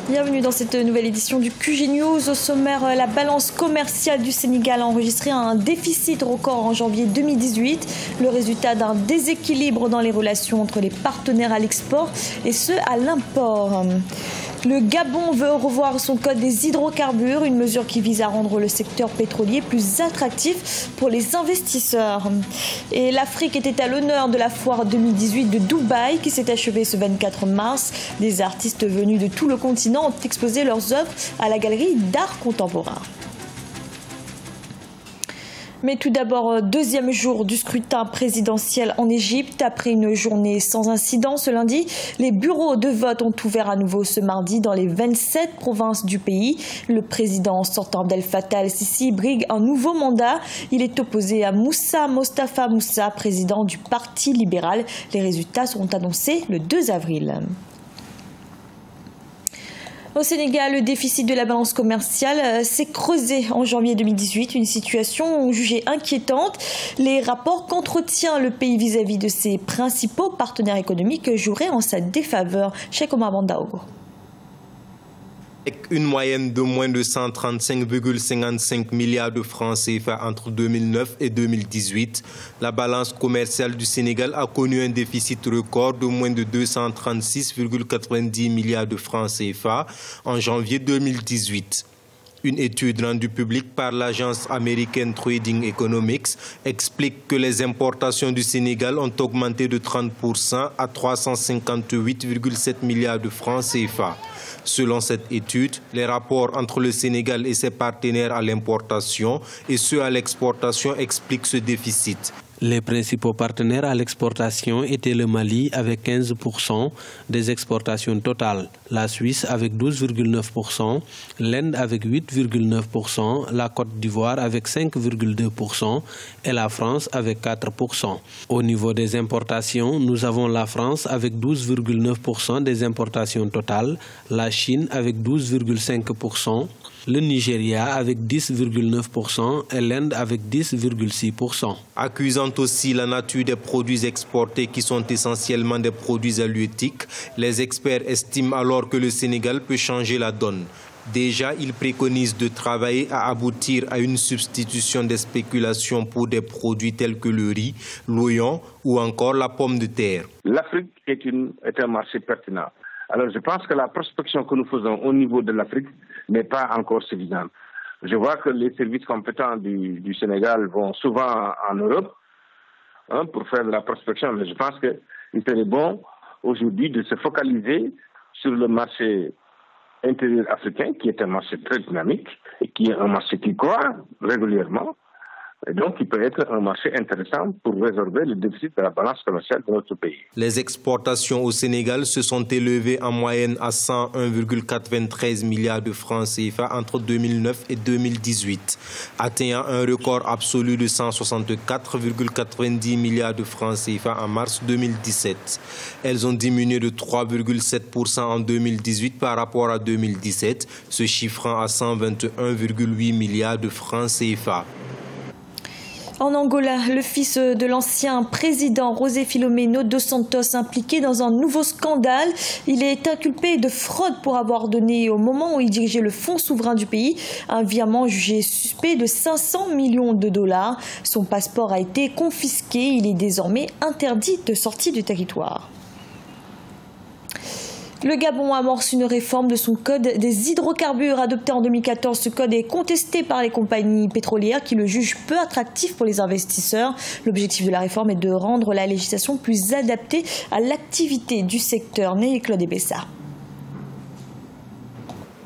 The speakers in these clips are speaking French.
Bienvenue dans cette nouvelle édition du QG News. Au sommaire, la balance commerciale du Sénégal a enregistré un déficit record en janvier 2018, le résultat d'un déséquilibre dans les relations entre les partenaires à l'export et ceux à l'import. Le Gabon veut revoir son code des hydrocarbures, une mesure qui vise à rendre le secteur pétrolier plus attractif pour les investisseurs. Et l'Afrique était à l'honneur de la foire 2018 de Dubaï qui s'est achevée ce 24 mars. Des artistes venus de tout le continent ont exposé leurs œuvres à la galerie d'art contemporain. Mais tout d'abord, deuxième jour du scrutin présidentiel en Égypte. Après une journée sans incident ce lundi, les bureaux de vote ont ouvert à nouveau ce mardi dans les 27 provinces du pays. Le président sortant Abdel Fattah el-Sisi brigue un nouveau mandat. Il est opposé à Moussa Mostafa Moussa, président du Parti libéral. Les résultats seront annoncés le 2 avril. Au Sénégal, le déficit de la balance commerciale s'est creusé en janvier 2018, une situation jugée inquiétante. Les rapports qu'entretient le pays vis-à-vis de ses principaux partenaires économiques joueraient en sa défaveur. Cheikh Omar Bandaogo. Avec une moyenne de moins de 135,55 milliards de francs CFA entre 2009 et 2018, la balance commerciale du Sénégal a connu un déficit record de moins de 236,90 milliards de francs CFA en janvier 2018. Une étude rendue publique par l'agence américaine Trading Economics explique que les importations du Sénégal ont augmenté de 30% à 358,7 milliards de francs CFA. Selon cette étude, les rapports entre le Sénégal et ses partenaires à l'importation et ceux à l'exportation expliquent ce déficit. Les principaux partenaires à l'exportation étaient le Mali avec 15% des exportations totales, la Suisse avec 12,9%, l'Inde avec 8,9%, la Côte d'Ivoire avec 5,2% et la France avec 4%. Au niveau des importations, nous avons la France avec 12,9% des importations totales, la Chine avec 12,5%, le Nigeria avec 10,9% et l'Inde avec 10,6%. Accusant aussi la nature des produits exportés qui sont essentiellement des produits halieutiques, les experts estiment alors que le Sénégal peut changer la donne. Déjà, ils préconisent de travailler à aboutir à une substitution des spéculations pour des produits tels que le riz, l'oignon ou encore la pomme de terre. L'Afrique est un marché pertinent. Alors je pense que la prospection que nous faisons au niveau de l'Afrique n'est pas encore suffisante. Je vois que les services compétents du Sénégal vont souvent en Europe pour faire de la prospection, mais je pense qu'il serait bon aujourd'hui de se focaliser sur le marché intérieur africain, qui est un marché très dynamique et qui est un marché qui croît régulièrement. Et donc, il peut être un marché intéressant pour résorber le déficit de la balance commerciale de notre pays. Les exportations au Sénégal se sont élevées en moyenne à 101,93 milliards de francs CFA entre 2009 et 2018, atteignant un record absolu de 164,90 milliards de francs CFA en mars 2017. Elles ont diminué de 3,7% en 2018 par rapport à 2017, se chiffrant à 121,8 milliards de francs CFA. En Angola, le fils de l'ancien président José Filomeno dos Santos impliqué dans un nouveau scandale. Il est inculpé de fraude pour avoir donné, au moment où il dirigeait le fonds souverain du pays, un virement jugé suspect de 500 millions de dollars. Son passeport a été confisqué. Il est désormais interdit de sortie du territoire. Le Gabon amorce une réforme de son code des hydrocarbures adopté en 2014. Ce code est contesté par les compagnies pétrolières qui le jugent peu attractif pour les investisseurs. L'objectif de la réforme est de rendre la législation plus adaptée à l'activité du secteur. Né Claude Bessa.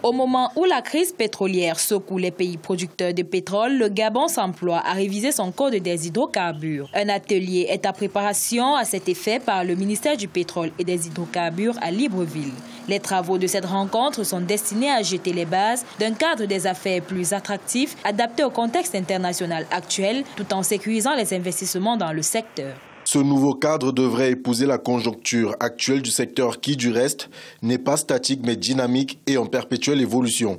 Au moment où la crise pétrolière secoue les pays producteurs de pétrole, le Gabon s'emploie à réviser son code des hydrocarbures. Un atelier est en préparation à cet effet par le ministère du Pétrole et des Hydrocarbures à Libreville. Les travaux de cette rencontre sont destinés à jeter les bases d'un cadre des affaires plus attractif, adapté au contexte international actuel, tout en sécurisant les investissements dans le secteur. Ce nouveau cadre devrait épouser la conjoncture actuelle du secteur qui, du reste, n'est pas statique mais dynamique et en perpétuelle évolution.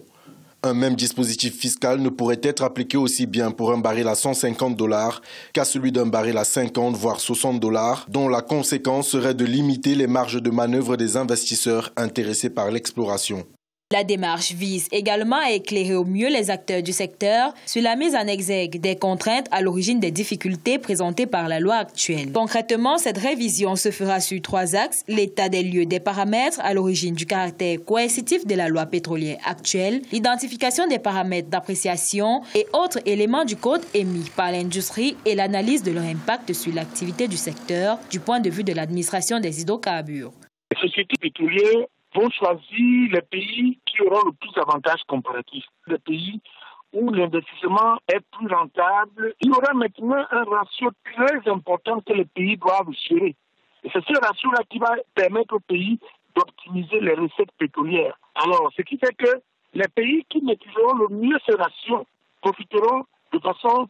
Un même dispositif fiscal ne pourrait être appliqué aussi bien pour un baril à $150 qu'à celui d'un baril à 50 voire $60, dont la conséquence serait de limiter les marges de manœuvre des investisseurs intéressés par l'exploration. La démarche vise également à éclairer au mieux les acteurs du secteur sur la mise en exergue des contraintes à l'origine des difficultés présentées par la loi actuelle. Concrètement, cette révision se fera sur 3 axes: l'état des lieux des paramètres à l'origine du caractère coercitif de la loi pétrolière actuelle, l'identification des paramètres d'appréciation et autres éléments du code émis par l'industrie et l'analyse de leur impact sur l'activité du secteur du point de vue de l'administration des hydrocarbures. Les sociétés pétrolières vont choisir les pays qui auront le plus d'avantages comparatifs. Les pays où l'investissement est plus rentable. Il y aura maintenant un ratio très important que les pays doivent gérer. Et c'est ce ratio-là qui va permettre aux pays d'optimiser les recettes pétrolières. Alors, ce qui fait que les pays qui maîtriseront le mieux ces ratios profiteront de façon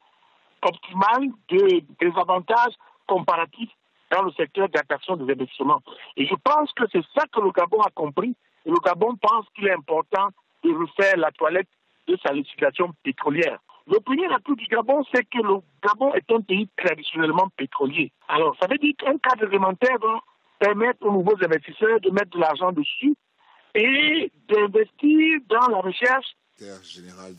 optimale des avantages comparatifs dans le secteur d'attraction des investissements. Et je pense que c'est ça que le Gabon a compris. Et le Gabon pense qu'il est important de refaire la toilette de sa législation pétrolière. Le premier atout du Gabon, c'est que le Gabon est un pays traditionnellement pétrolier. Alors, ça veut dire qu'un cadre réglementaire va permettre aux nouveaux investisseurs de mettre de l'argent dessus et d'investir dans la recherche.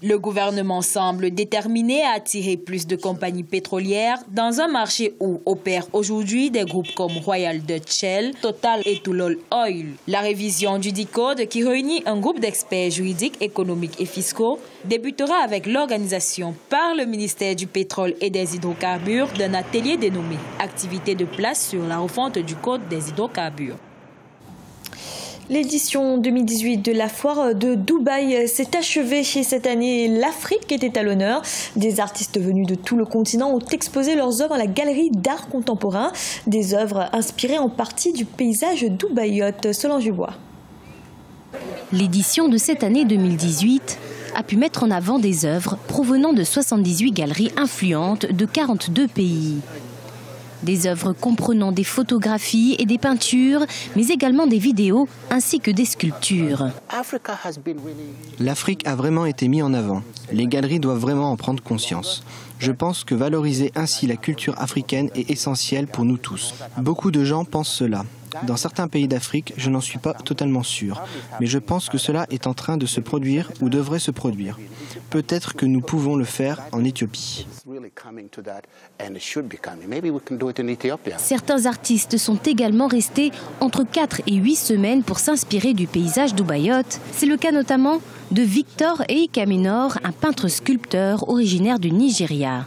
Le gouvernement semble déterminé à attirer plus de compagnies pétrolières dans un marché où opèrent aujourd'hui des groupes comme Royal Dutch Shell, Total et Tullow Oil. La révision du DICODE, qui réunit un groupe d'experts juridiques, économiques et fiscaux, débutera avec l'organisation par le ministère du Pétrole et des Hydrocarbures d'un atelier dénommé « Activité de place sur la refonte du Code des hydrocarbures ». L'édition 2018 de la foire de Dubaï s'est achevée. Cette année, l'Afrique était à l'honneur. Des artistes venus de tout le continent ont exposé leurs œuvres à la galerie d'art contemporain. Des œuvres inspirées en partie du paysage dubaïote. Solange Bois. L'édition de cette année 2018 a pu mettre en avant des œuvres provenant de 78 galeries influentes de 42 pays. Des œuvres comprenant des photographies et des peintures, mais également des vidéos ainsi que des sculptures. L'Afrique a vraiment été mise en avant. Les galeries doivent vraiment en prendre conscience. Je pense que valoriser ainsi la culture africaine est essentiel pour nous tous. Beaucoup de gens pensent cela. Dans certains pays d'Afrique, je n'en suis pas totalement sûr, mais je pense que cela est en train de se produire ou devrait se produire. Peut-être que nous pouvons le faire en Éthiopie. Certains artistes sont également restés entre 4 et 8 semaines pour s'inspirer du paysage dubaïote. C'est le cas notamment de Victor Eikaminor, un peintre-sculpteur originaire du Nigeria.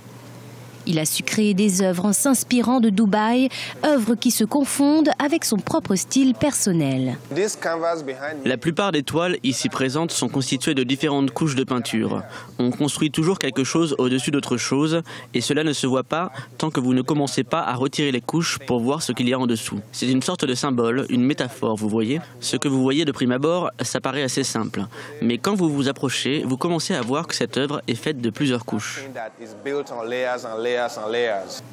Il a su créer des œuvres en s'inspirant de Dubaï, œuvres qui se confondent avec son propre style personnel. La plupart des toiles ici présentes sont constituées de différentes couches de peinture. On construit toujours quelque chose au-dessus d'autre chose et cela ne se voit pas tant que vous ne commencez pas à retirer les couches pour voir ce qu'il y a en dessous. C'est une sorte de symbole, une métaphore, vous voyez. Ce que vous voyez de prime abord, ça paraît assez simple. Mais quand vous vous approchez, vous commencez à voir que cette œuvre est faite de plusieurs couches.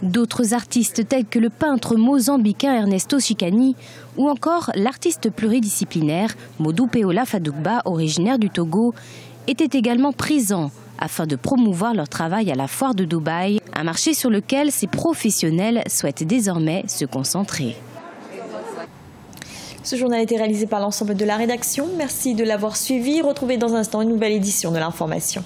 D'autres artistes tels que le peintre mozambicain Ernesto Chicani ou encore l'artiste pluridisciplinaire Modupeola Fadugba, originaire du Togo, étaient également présents afin de promouvoir leur travail à la foire de Dubaï, un marché sur lequel ces professionnels souhaitent désormais se concentrer. Ce journal a été réalisé par l'ensemble de la rédaction. Merci de l'avoir suivi. Retrouvez dans un instant une nouvelle édition de l'information.